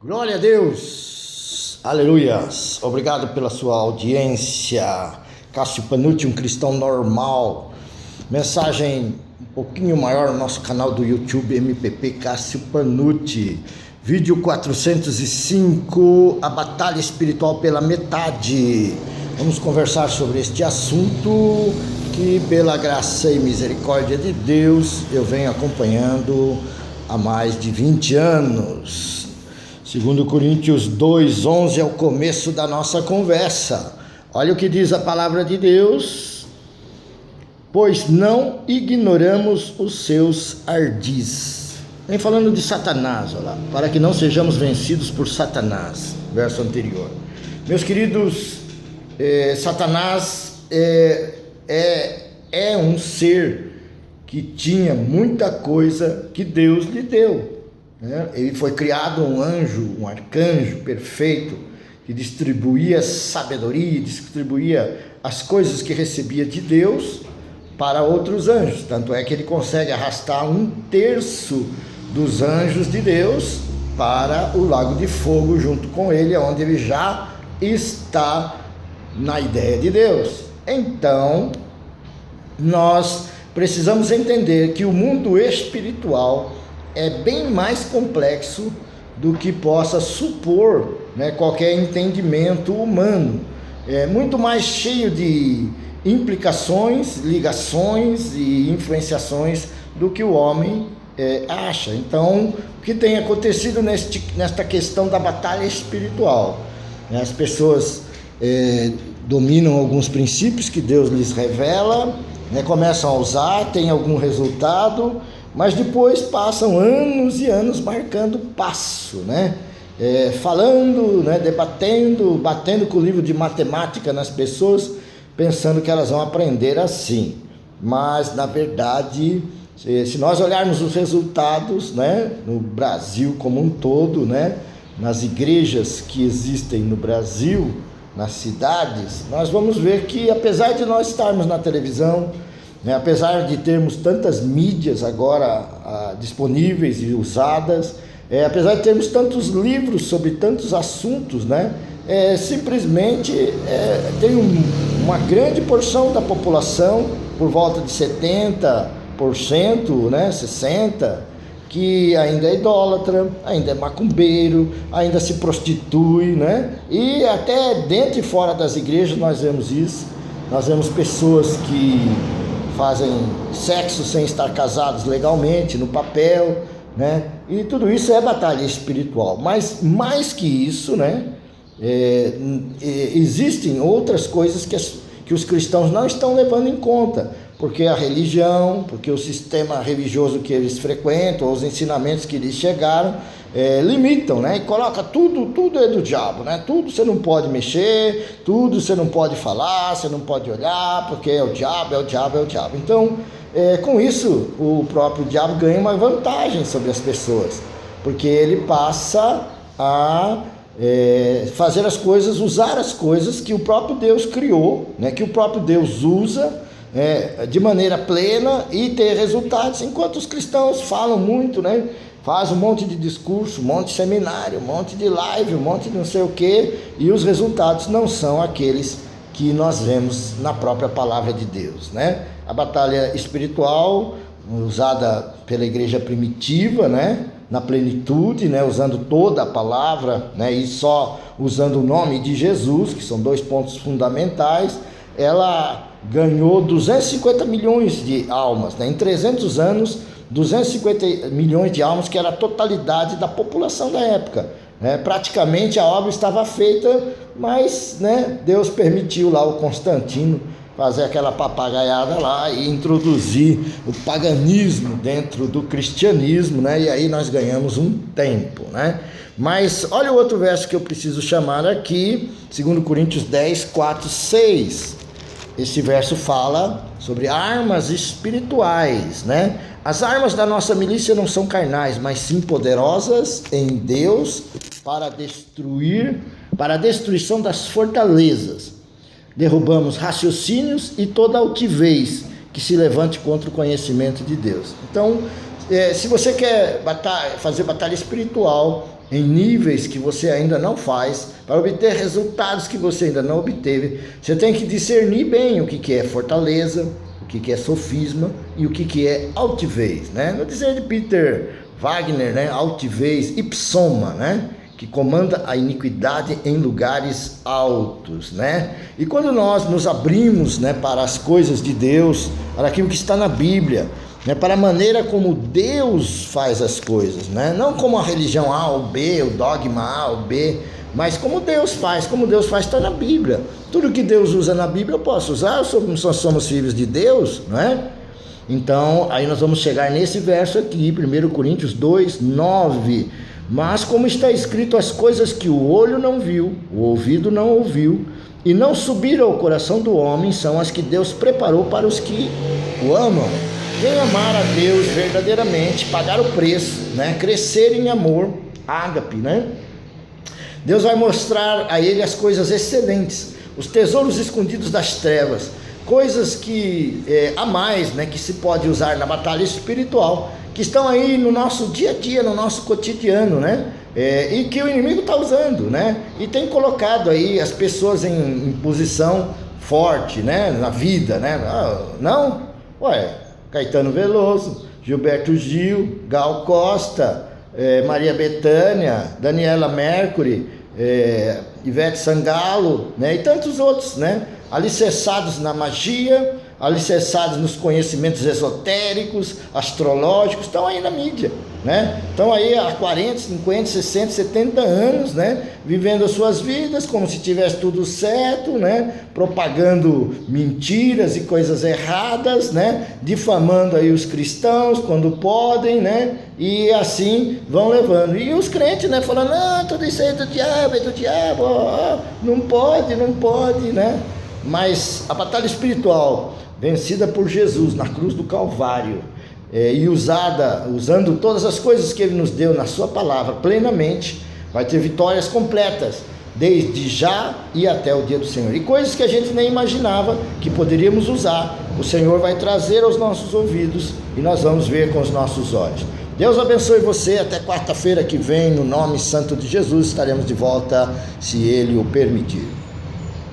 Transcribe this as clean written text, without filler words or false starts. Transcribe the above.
Glória a Deus, aleluias, obrigado pela sua audiência. Cássio Panucci, um cristão normal. Mensagem um pouquinho maior no nosso canal do YouTube, MPP Cássio Panucci. Vídeo 405, a batalha espiritual pela metade. Vamos conversar sobre este assunto que, pela graça e misericórdia de Deus, eu venho acompanhando há mais de 20 anos. 2 Coríntios 2:11 é o começo da nossa conversa. Olha o que diz a palavra de Deus: pois não ignoramos os seus ardis. Vem falando de Satanás, olha lá, para que não sejamos vencidos por Satanás. Verso anterior. Meus queridos, Satanás é um ser que tinha muita coisa que Deus lhe deu. Ele foi criado um anjo, um arcanjo perfeito, que distribuía sabedoria, distribuía as coisas que recebia de Deus para outros anjos. Tanto é que ele consegue arrastar 1/3 dos anjos de Deus para o lago de fogo junto com ele, onde ele já está na ideia de Deus. Então, nós precisamos entender que o mundo espiritual é bem mais complexo do que possa supor, qualquer entendimento humano. É muito mais cheio de implicações, ligações e influenciações do que o homem acha. Então, o que tem acontecido nesta questão da batalha espiritual? As pessoas dominam alguns princípios que Deus lhes revela, começam a usar, tem algum resultado, mas depois passam anos e anos marcando passo, falando, debatendo, batendo com o livro de matemática nas pessoas, pensando que elas vão aprender assim. Mas, na verdade, se nós olharmos os resultados, no Brasil como um todo, nas igrejas que existem no Brasil, nas cidades, nós vamos ver que, apesar de nós estarmos na televisão, apesar de termos tantas mídias agora disponíveis e usadas, apesar de termos tantos livros sobre tantos assuntos, simplesmente tem uma grande porção da população, por volta de 70%, 60%, que ainda é idólatra, ainda é macumbeiro, ainda se prostitui, e até dentro e fora das igrejas nós vemos isso. Nós vemos pessoas que fazem sexo sem estar casados legalmente, no papel, e tudo isso é batalha espiritual. Mas mais que isso, existem outras coisas que os cristãos não estão levando em conta, porque a religião, porque o sistema religioso que eles frequentam, os ensinamentos que lhes chegaram, limitam, e coloca tudo é do diabo, tudo você não pode mexer, tudo você não pode falar, você não pode olhar, porque é o diabo. Então, com isso, o próprio diabo ganha uma vantagem sobre as pessoas, porque ele passa a fazer as coisas, usar as coisas que o próprio Deus criou, que o próprio Deus usa de maneira plena e ter resultados, enquanto os cristãos falam muito, faz um monte de discurso, um monte de seminário, um monte de live, um monte de não sei o que, e os resultados não são aqueles que nós vemos na própria palavra de Deus, A batalha espiritual usada pela igreja primitiva, na plenitude, usando toda a palavra, e só usando o nome de Jesus, que são 2 pontos fundamentais, ela ganhou 250 milhões de almas, em 300 anos, 250 milhões de almas, que era a totalidade da população da época. Praticamente a obra estava feita, mas Deus permitiu lá o Constantino fazer aquela papagaiada lá e introduzir o paganismo dentro do cristianismo, e aí nós ganhamos um tempo, Mas olha o outro verso que eu preciso chamar aqui, 2 Coríntios 10, 4, 6. Esse verso fala sobre armas espirituais, As armas da nossa milícia não são carnais, mas sim poderosas em Deus para a destruição das fortalezas. Derrubamos raciocínios e toda altivez que se levante contra o conhecimento de Deus. Então, se você quer fazer batalha espiritual, em níveis que você ainda não faz, para obter resultados que você ainda não obteve, você tem que discernir bem o que é fortaleza, o que é sofisma e o que é altivez, né? No dizer de Peter Wagner, né? Altivez, ipsoma, né? Que comanda a iniquidade em lugares altos, né? E quando nós nos abrimos, né, para as coisas de Deus, para aquilo que está na Bíblia, né, para a maneira como Deus faz as coisas, né? Não como a religião A ou B, o dogma A ou B, mas como Deus faz está na Bíblia. Tudo que Deus usa na Bíblia eu posso usar, nós somos filhos de Deus, não é? Então, aí nós vamos chegar nesse verso aqui, 1 Coríntios 2, 9. Mas como está escrito, as coisas que o olho não viu, o ouvido não ouviu, e não subiram ao coração do homem, são as que Deus preparou para os que o amam. Quem amar a Deus verdadeiramente, pagar o preço, né? Crescer em amor, ágape, né? Deus vai mostrar a ele as coisas excelentes, os tesouros escondidos das trevas, coisas que a mais, né, que se pode usar na batalha espiritual, que estão aí no nosso dia a dia, no nosso cotidiano, né? E que o inimigo está usando, né? E tem colocado aí as pessoas em posição forte, né? Na vida, né? Não? Ué, Caetano Veloso, Gilberto Gil, Gal Costa, Maria Bethânia, Daniela Mercury, Ivete Sangalo, né? E tantos outros, né? Alicerçados na magia, alicerçados nos conhecimentos esotéricos, astrológicos, estão aí na mídia, né? Estão aí há 40, 50, 60, 70 anos, né? Vivendo as suas vidas como se tivesse tudo certo, né? Propagando mentiras e coisas erradas, né? Difamando aí os cristãos quando podem, né? E assim vão levando. E os crentes, né? Falando, não, tudo isso aí é do diabo, não pode, né? Mas a batalha espiritual vencida por Jesus na cruz do Calvário, e usando todas as coisas que Ele nos deu na sua palavra plenamente, vai ter vitórias completas, desde já e até o dia do Senhor. E coisas que a gente nem imaginava que poderíamos usar, o Senhor vai trazer aos nossos ouvidos e nós vamos ver com os nossos olhos. Deus abençoe você, até quarta-feira que vem, no nome santo de Jesus, estaremos de volta, se Ele o permitir.